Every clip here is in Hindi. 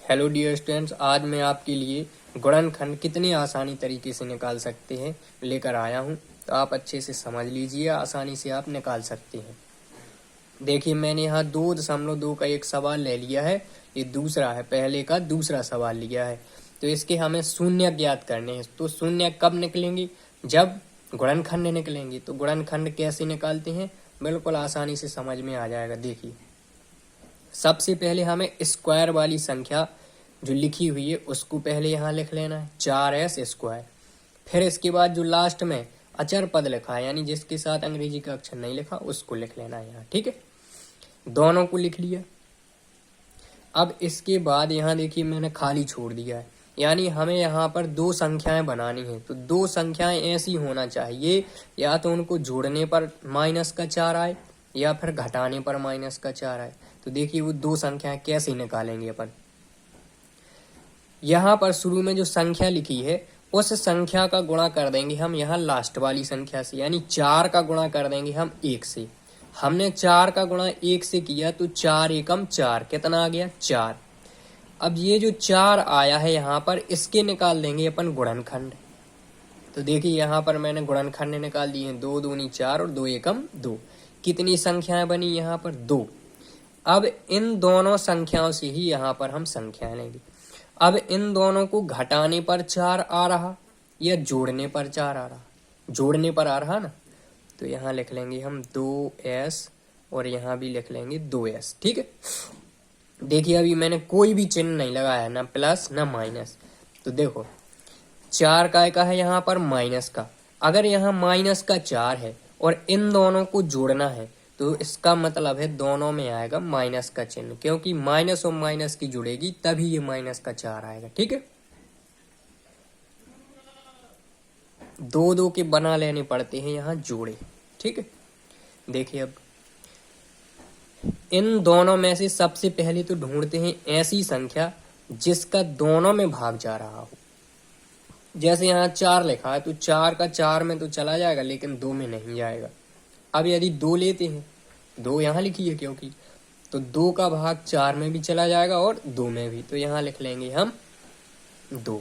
हेलो डियर स्टूडेंट्स, आज मैं आपके लिए गुणनखंड कितने आसानी तरीके से निकाल सकते हैं लेकर आया हूं। तो आप अच्छे से समझ लीजिए, आसानी से आप निकाल सकते हैं। देखिए, मैंने यहाँ 2.2 का एक सवाल ले लिया है। ये दूसरा है, पहले का दूसरा सवाल लिया है। तो इसके हमें शून्य ज्ञात करने हैं। तो शून्य कब निकलेंगे? जब गुणनखंड निकलेंगे। तो गुणनखंड कैसे निकालते हैं, बिल्कुल आसानी से समझ में आ जाएगा। देखिए, सबसे पहले हमें स्क्वायर वाली संख्या जो लिखी हुई है उसको पहले यहाँ लिख लेना है, 4s²। फिर इसके बाद जो लास्ट में अचर पद लिखा है, यानी जिसके साथ अंग्रेजी का अक्षर नहीं लिखा, उसको लिख लेना है यहाँ। ठीक है, दोनों को लिख लिया। अब इसके बाद यहाँ देखिए, मैंने खाली छोड़ दिया है, यानी हमें यहाँ पर दो संख्याएं बनानी है। तो दो संख्याएं ऐसी होना चाहिए, या तो उनको जोड़ने पर -4 आए या फिर घटाने पर -4 आए। तो देखिए, वो दो संख्याएं कैसे निकालेंगे अपन। यहाँ पर शुरू में जो संख्या लिखी है उस संख्या का गुणा कर देंगे हम यहाँ लास्ट वाली संख्या से, यानी 4 का गुणा कर देंगे हम 1 से। हमने 4 का गुणा 1 से किया तो 4 एकम 4, कितना आ गया? 4। अब ये जो 4 आया है यहाँ पर, इसके निकाल देंगे अपन गुणनखंड। तो देखिए, यहाँ पर मैंने गुणनखंड निकाल दिए हैं, 2 दूनी 4 और 2 एकम 2। कितनी संख्याएं बनी यहाँ पर? 2। अब इन दोनों संख्याओं से ही यहाँ पर हम संख्याएं लेंगे। अब इन दोनों को घटाने पर 4 आ रहा या जोड़ने पर 4 आ रहा? जोड़ने पर आ रहा ना, तो यहाँ लिख लेंगे हम 2s और यहाँ भी लिख लेंगे 2s। ठीक है, देखिए अभी मैंने कोई भी चिन्ह नहीं लगाया, ना प्लस ना माइनस। तो देखो, 4 का है यहाँ पर माइनस का। अगर यहाँ माइनस का 4 है और इन दोनों को जोड़ना है, तो इसका मतलब है दोनों में आएगा माइनस का चिन्ह, क्योंकि माइनस और माइनस की जुड़ेगी तभी ये माइनस का 4 आएगा। ठीक है, 2 के बना लेने पड़ते हैं यहाँ जोड़े। ठीक है, देखिए अब इन दोनों में से सबसे पहले तो ढूंढते हैं ऐसी संख्या जिसका दोनों में भाग जा रहा हो। जैसे यहाँ 4 लिखा है, तो 4 का 4 में तो चला जाएगा, लेकिन 2 में नहीं जाएगा। अब यदि 2 लेते हैं, 2 यहाँ लिखी है क्योंकि, तो 2 का भाग 4 में भी चला जाएगा और 2 में भी। तो यहाँ लिख लेंगे हम 2।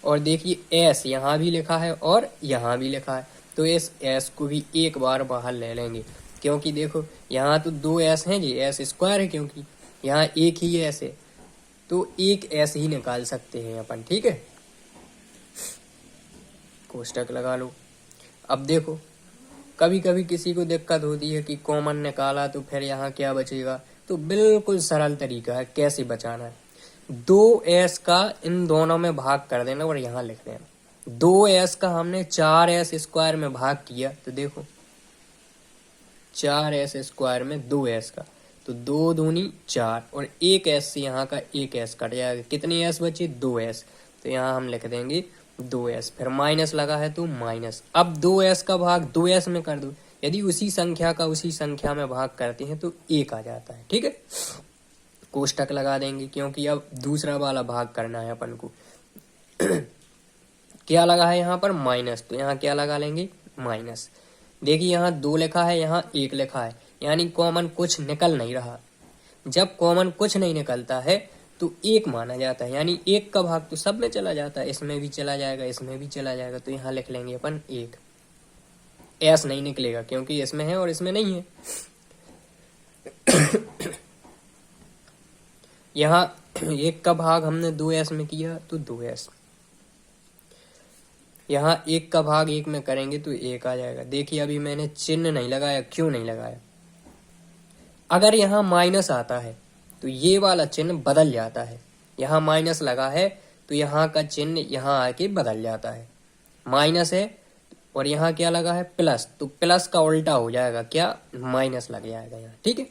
और देखिए, s यहाँ भी लिखा है और यहाँ भी लिखा है, तो इस s को भी एक बार बाहर ले लेंगे, क्योंकि देखो यहाँ तो 2s हैं जी, s² है, क्योंकि यहाँ एक ही s है, तो एक s ही निकाल सकते हैं अपन। ठीक है, कोष्टक लगा लो। अब देखो, कभी कभी किसी को दिक्कत होती है कि कॉमन निकाला तो फिर यहाँ क्या बचेगा। तो बिल्कुल सरल तरीका है कैसे बचाना है। 2s का इन दोनों में भाग कर देना और यहाँ लिख देना। 2s का हमने 4s² में भाग किया, तो देखो 4s² में 2s का, तो 2 दूनी 4 और 1s से यहाँ का 1s कट जाएगा। कितने s बचे? 2s। तो यहाँ हम लिख देंगे 2s, फिर माइनस लगा है तो माइनस। अब 2s का भाग 2s में कर दो, यदि उसी संख्या का उसी संख्या में भाग करते हैं तो 1 आ जाता है। ठीक है, कोष्टक लगा देंगे, क्योंकि अब दूसरा वाला भाग करना है अपन को। क्या लगा है यहाँ पर? माइनस, तो यहाँ क्या लगा लेंगे? माइनस। देखिए, यहाँ 2 लिखा है, यहाँ 1 लिखा है, यानी कॉमन कुछ निकल नहीं रहा। जब कॉमन कुछ नहीं निकलता है तो 1 माना जाता है, यानी 1 का भाग तो सब में चला जाता है, इसमें भी चला जाएगा, इसमें भी चला जाएगा। तो यहाँ लिख लेंगे अपन 1। s नहीं निकलेगा क्योंकि इसमें है और इसमें नहीं है। यहाँ 1 का भाग हमने 2s में किया तो 2s, यहाँ 1 का भाग 1 में करेंगे तो 1 आ जाएगा। देखिए, अभी मैंने चिन्ह नहीं लगाया, क्यों नहीं लगाया? अगर यहाँ माइनस आता है तो ये वाला चिन्ह बदल जाता है। यहाँ माइनस लगा है तो यहाँ का चिन्ह यहाँ आके बदल जाता है। माइनस है और यहाँ क्या लगा है? प्लस, तो प्लस का उल्टा हो जाएगा, क्या? माइनस लग जाएगा यहाँ। ठीक है,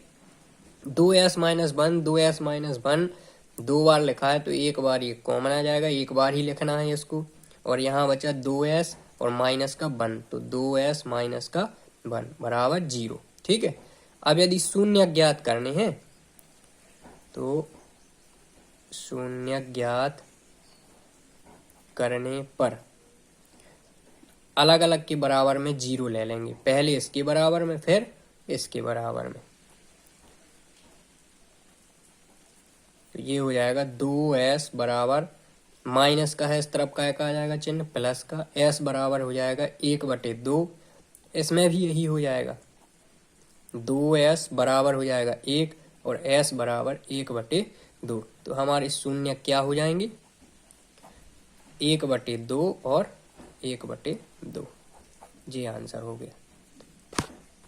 2s - 1, 2s - 1 2 बार लिखा है तो एक बार ये कॉमन आ जाएगा, एक बार ही लिखना है इसको। और यहाँ बचा 2s और माइनस का 1, तो 2s - 1 बराबर 0। ठीक है, अब यदि शून्य ज्ञात करने हैं तो शून्य ज्ञात करने पर अलग अलग के बराबर में 0 ले लेंगे, पहले इसके बराबर में फिर इसके बराबर में। तो ये हो जाएगा 2s बराबर, माइनस का है इस तरफ का आ जाएगा चिन्ह, प्लस का s बराबर हो जाएगा 1/2। इसमें भी यही हो जाएगा, 2s बराबर हो जाएगा 1 और s बराबर 1/2। तो हमारे शून्य क्या हो जाएंगे, 1/2 और 1/2। ये आंसर हो गया।